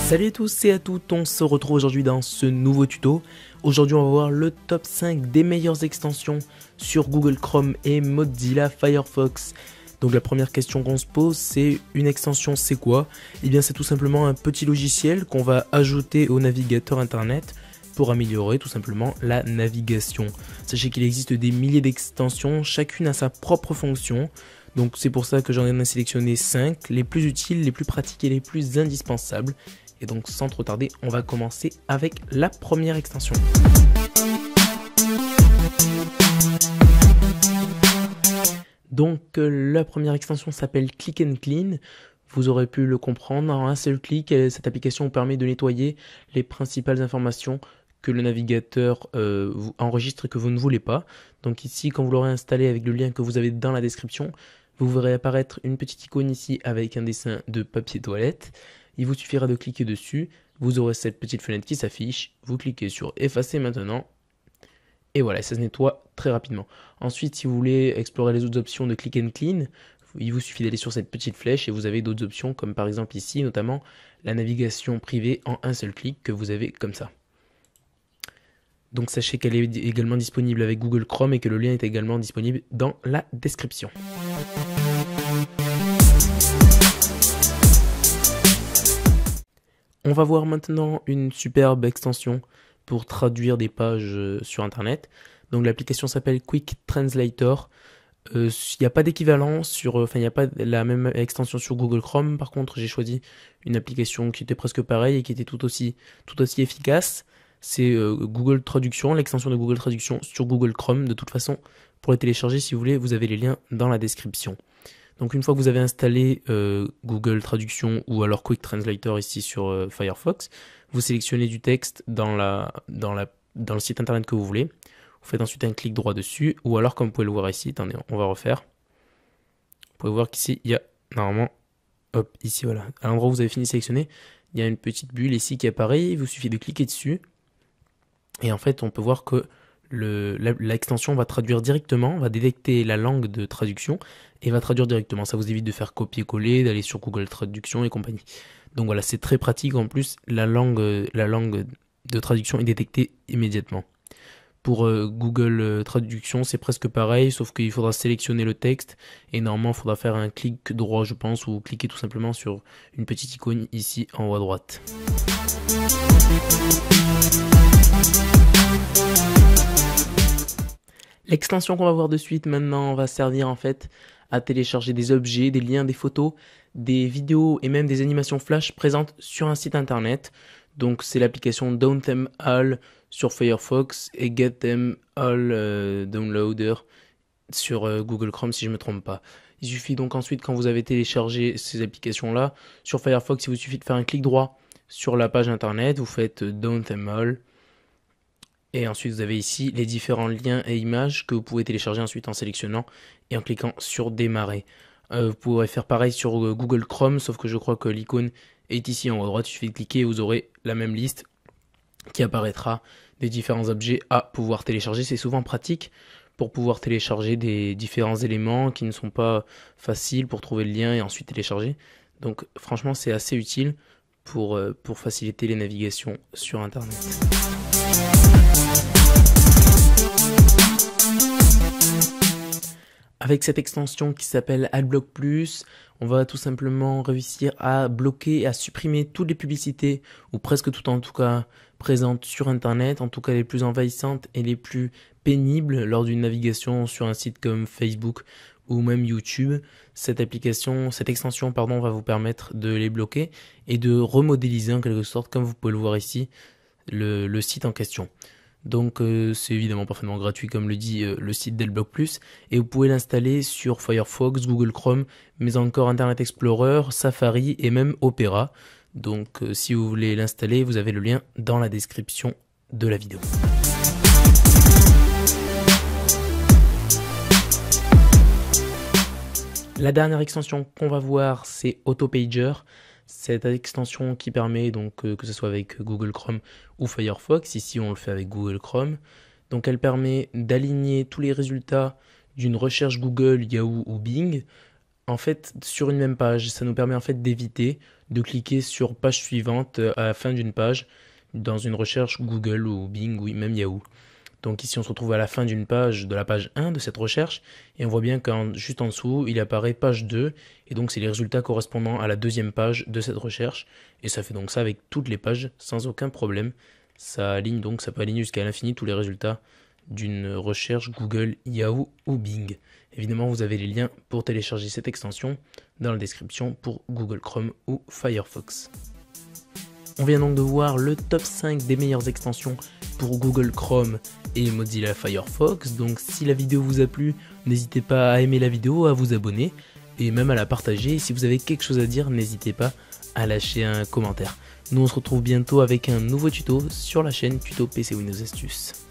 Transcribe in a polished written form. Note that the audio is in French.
Salut à tous et à toutes, on se retrouve aujourd'hui dans ce nouveau tuto. Aujourd'hui on va voir le top 5 des meilleures extensions sur Google Chrome et Mozilla Firefox. Donc la première question qu'on se pose, c'est une extension c'est quoi? Eh bien c'est tout simplement un petit logiciel qu'on va ajouter au navigateur internet pour améliorer tout simplement la navigation. Sachez qu'il existe des milliers d'extensions, chacune a sa propre fonction. Donc c'est pour ça que j'en ai sélectionné 5, les plus utiles, les plus pratiques et les plus indispensables. Et donc sans trop tarder, on va commencer avec la première extension. Donc la première extension s'appelle Click and Clean. Vous aurez pu le comprendre, en un seul clic, cette application vous permet de nettoyer les principales informations que le navigateur vous enregistre et que vous ne voulez pas. Donc ici, quand vous l'aurez installé avec le lien que vous avez dans la description, vous verrez apparaître une petite icône ici avec un dessin de papier toilette. Il vous suffira de cliquer dessus, vous aurez cette petite fenêtre qui s'affiche, vous cliquez sur effacer maintenant, et voilà, ça se nettoie très rapidement. Ensuite, si vous voulez explorer les autres options de Click and Clean, il vous suffit d'aller sur cette petite flèche et vous avez d'autres options comme par exemple ici, notamment la navigation privée en un seul clic que vous avez comme ça. Donc sachez qu'elle est également disponible avec Google Chrome et que le lien est également disponible dans la description. On va voir maintenant une superbe extension pour traduire des pages sur internet. Donc l'application s'appelle Quick Translator. Il n'y a pas d'équivalent il n'y a pas la même extension sur Google Chrome. Par contre, j'ai choisi une application qui était presque pareille et qui était tout aussi efficace. C'est Google Traduction, l'extension de Google Traduction sur Google Chrome. De toute façon, pour les télécharger, si vous voulez, vous avez les liens dans la description. Donc une fois que vous avez installé Google Traduction ou alors Quick Translator ici sur Firefox, vous sélectionnez du texte dans le site internet que vous voulez. Vous faites ensuite un clic droit dessus, ou alors comme vous pouvez le voir ici, attendez, on va refaire. Vous pouvez voir qu'ici, il y a normalement, hop, ici voilà, à l'endroit où vous avez fini de sélectionner, il y a une petite bulle ici qui apparaît, il vous suffit de cliquer dessus. Et en fait, on peut voir que l'extension va traduire directement, va détecter la langue de traduction et va traduire directement. Ça vous évite de faire copier-coller, d'aller sur Google Traduction et compagnie. Donc voilà, c'est très pratique. En plus, la langue de traduction est détectée immédiatement. Pour Google Traduction, c'est presque pareil, sauf qu'il faudra sélectionner le texte et normalement, il faudra faire un clic droit, je pense, ou cliquer tout simplement sur une petite icône ici en haut à droite. L'extension qu'on va voir de suite maintenant va servir en fait à télécharger des objets, des liens, des photos, des vidéos et même des animations flash présentes sur un site internet. Donc c'est l'application Download Them All sur Firefox et Get Them All Downloader sur Google Chrome si je ne me trompe pas. Il suffit donc ensuite quand vous avez téléchargé ces applications là, sur Firefox il vous suffit de faire un clic droit sur la page internet, vous faites Download Them All. Et ensuite, vous avez ici les différents liens et images que vous pouvez télécharger ensuite en sélectionnant et en cliquant sur démarrer. Vous pourrez faire pareil sur Google Chrome, sauf que je crois que l'icône est ici en haut à droite. Il suffit de cliquer et vous aurez la même liste qui apparaîtra des différents objets à pouvoir télécharger. C'est souvent pratique pour pouvoir télécharger des différents éléments qui ne sont pas faciles pour trouver le lien et ensuite télécharger. Donc franchement, c'est assez utile pour faciliter les navigations sur Internet. Avec cette extension qui s'appelle AdBlock Plus, on va tout simplement réussir à bloquer et à supprimer toutes les publicités, ou presque toutes en tout cas, présentes sur Internet, en tout cas les plus envahissantes et les plus pénibles lors d'une navigation sur un site comme Facebook ou même YouTube. Cette extension va vous permettre de les bloquer et de remodéliser en quelque sorte, comme vous pouvez le voir ici, le site en question. Donc c'est évidemment parfaitement gratuit comme le dit le site d'AdBlock Plus et vous pouvez l'installer sur Firefox, Google Chrome, mais encore Internet Explorer, Safari et même Opera. Donc si vous voulez l'installer, vous avez le lien dans la description de la vidéo. La dernière extension qu'on va voir, c'est Autopager. Cette extension qui permet donc que ce soit avec Google Chrome ou Firefox, ici on le fait avec Google Chrome. Donc elle permet d'aligner tous les résultats d'une recherche Google, Yahoo ou Bing En fait, sur une même page, ça nous permet en fait d'éviter de cliquer sur page suivante à la fin d'une page dans une recherche Google ou Bing ou même Yahoo. Donc ici, on se retrouve à la fin d'une page, de la page 1 de cette recherche, et on voit bien qu'en juste en dessous, il apparaît page 2, et donc c'est les résultats correspondant à la deuxième page de cette recherche, et ça fait donc ça avec toutes les pages sans aucun problème. Ça aligne donc, ça peut aligner jusqu'à l'infini tous les résultats d'une recherche Google, Yahoo ou Bing. Évidemment, vous avez les liens pour télécharger cette extension dans la description pour Google Chrome ou Firefox. On vient donc de voir le top 5 des meilleures extensions pour Google Chrome et Mozilla Firefox. Donc si la vidéo vous a plu, n'hésitez pas à aimer la vidéo, à vous abonner et même à la partager. Et si vous avez quelque chose à dire, n'hésitez pas à lâcher un commentaire. Nous on se retrouve bientôt avec un nouveau tuto sur la chaîne Tuto PC Windows Astuces.